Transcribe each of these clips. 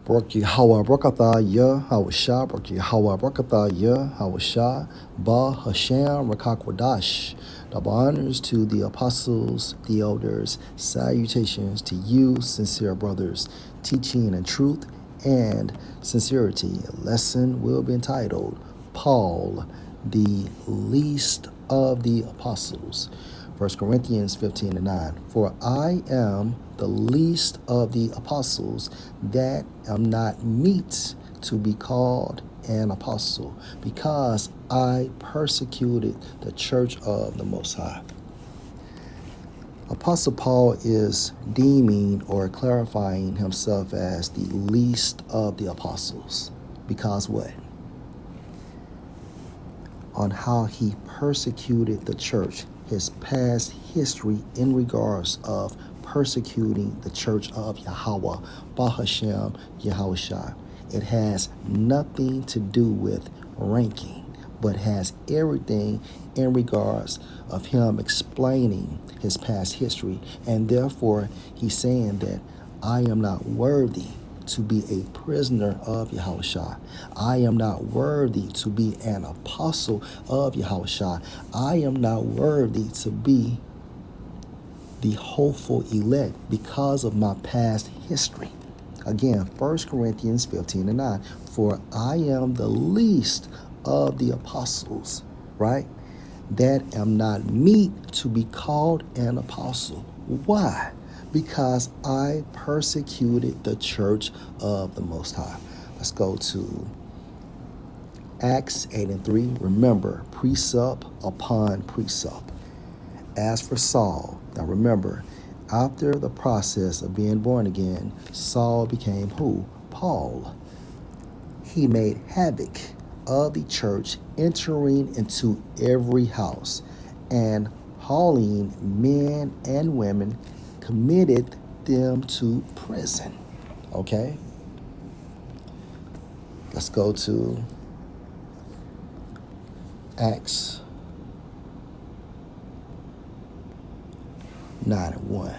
Barak Yahweh Barakatha Yah Hawashah, Barak Yahweh Barakatha Yah Hawashah, Ba Hashem Rakakwadash. Double honors to the apostles, the elders, salutations to you, sincere brothers, teaching in truth and sincerity. A lesson will be entitled Paul, the least of the apostles. 1 Corinthians 15:9. For I am the least of the apostles, that am not meet to be called an apostle, because I persecuted the church of the Most High. Apostle Paul is deeming or clarifying himself as the least of the apostles. Because what? On how he persecuted the church, his past history in regards of persecuting the church of Yahweh, Bahashem, Yahushua. It has nothing to do with ranking, but has everything in regards of him explaining his past history. And therefore, he's saying that I am not worthy to be a prisoner of Yahushua. I am not worthy to be an apostle of Yahushua. I am not worthy to be the hopeful elect because of my past history. Again, 1 Corinthians 15:9. For I am the least of the apostles, right? That am not meet to be called an apostle. Why? Because I persecuted the church of the Most High. Let's go to Acts 8:3. Remember, precept upon precept. As for Saul, now remember, after the process of being born again, Saul became who? Paul. He made havoc of the church, entering into every house and hauling men and women, committed them to prison. Okay? Let's go to Acts 9:1.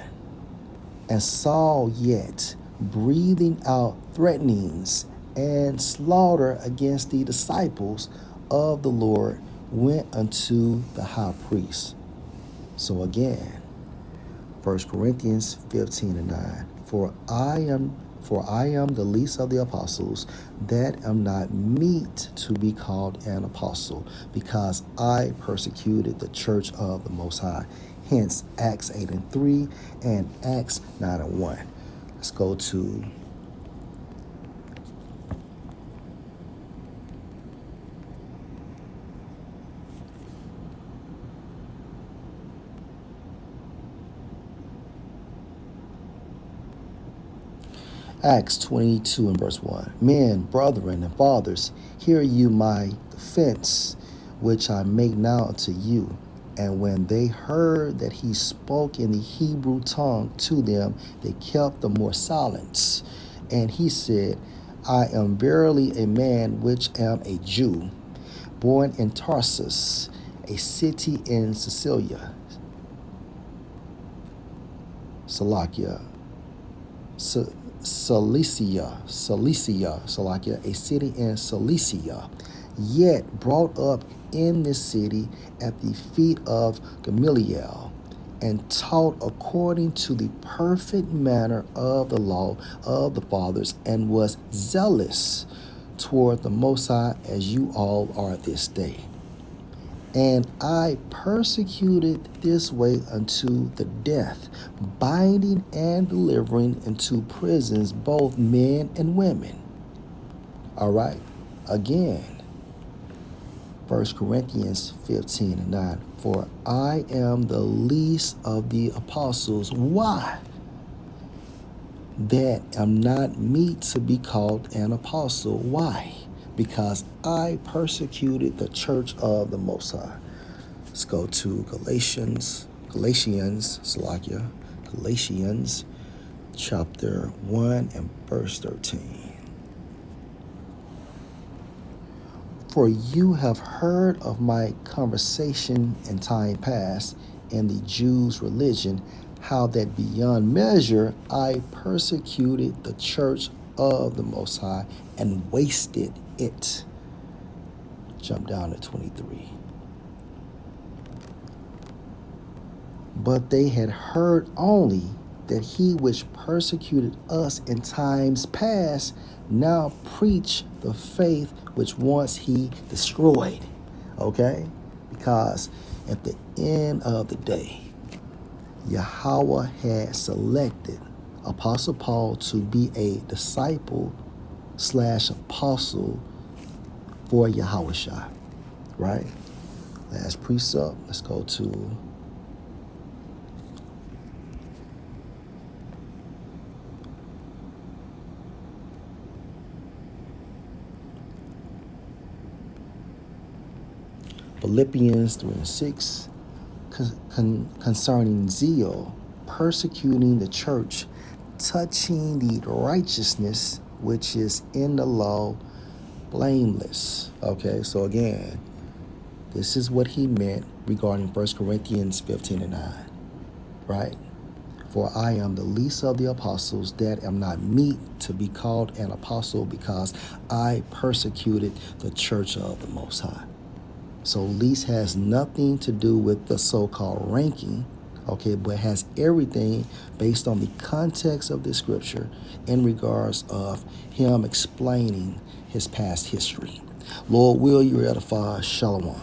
And Saul, yet breathing out threatenings and slaughter against the disciples of the Lord, went unto the high priest. So again, 1 Corinthians 15:9. For I am the least of the apostles, that am not meet to be called an apostle, because I persecuted the church of the Most High. Hence Acts 8:3 and Acts 9:1. Let's go to Acts 22 and verse 1. Men, brethren, and fathers, hear you my defense, which I make now unto you. And when they heard that he spoke in the Hebrew tongue to them, they kept the more silence. And he said, I am verily a man which am a Jew, born in Tarsus, a city in Cilicia, a city in Cilicia, yet brought up in this city at the feet of Gamaliel, and taught according to the perfect manner of the law of the fathers, and was zealous toward the Most High, as you all are this day. And I persecuted this way unto the death, binding and delivering into prisons both men and women. All right. Again, 1 Corinthians 15:9. For I am the least of the apostles. Why? That am not meet to be called an apostle. Why? Because I persecuted the church of the Most High. Let's go to Galatians chapter 1 and verse 13. For you have heard of my conversation in time past in the Jews' religion, how that beyond measure I persecuted the church of the Most High and wasted it. Jump down to 23. But they had heard only that he which persecuted us in times past now preach the faith which once he destroyed. Okay? Because at the end of the day, Yahweh had selected Apostle Paul to be a disciple / apostle for Yahushua. Right? Last precept. Let's go to Philippians 3:6, concerning zeal, persecuting the church, touching the righteousness which is in the law, blameless. Okay, so again, this is what he meant regarding 1 Corinthians 15:9, right? For I am the least of the apostles, that am not meet to be called an apostle, because I persecuted the church of the Most High. So least has nothing to do with the so-called ranking, okay, but has everything based on the context of the scripture in regards of him explaining his past history. Lord, will you edify? Shalom.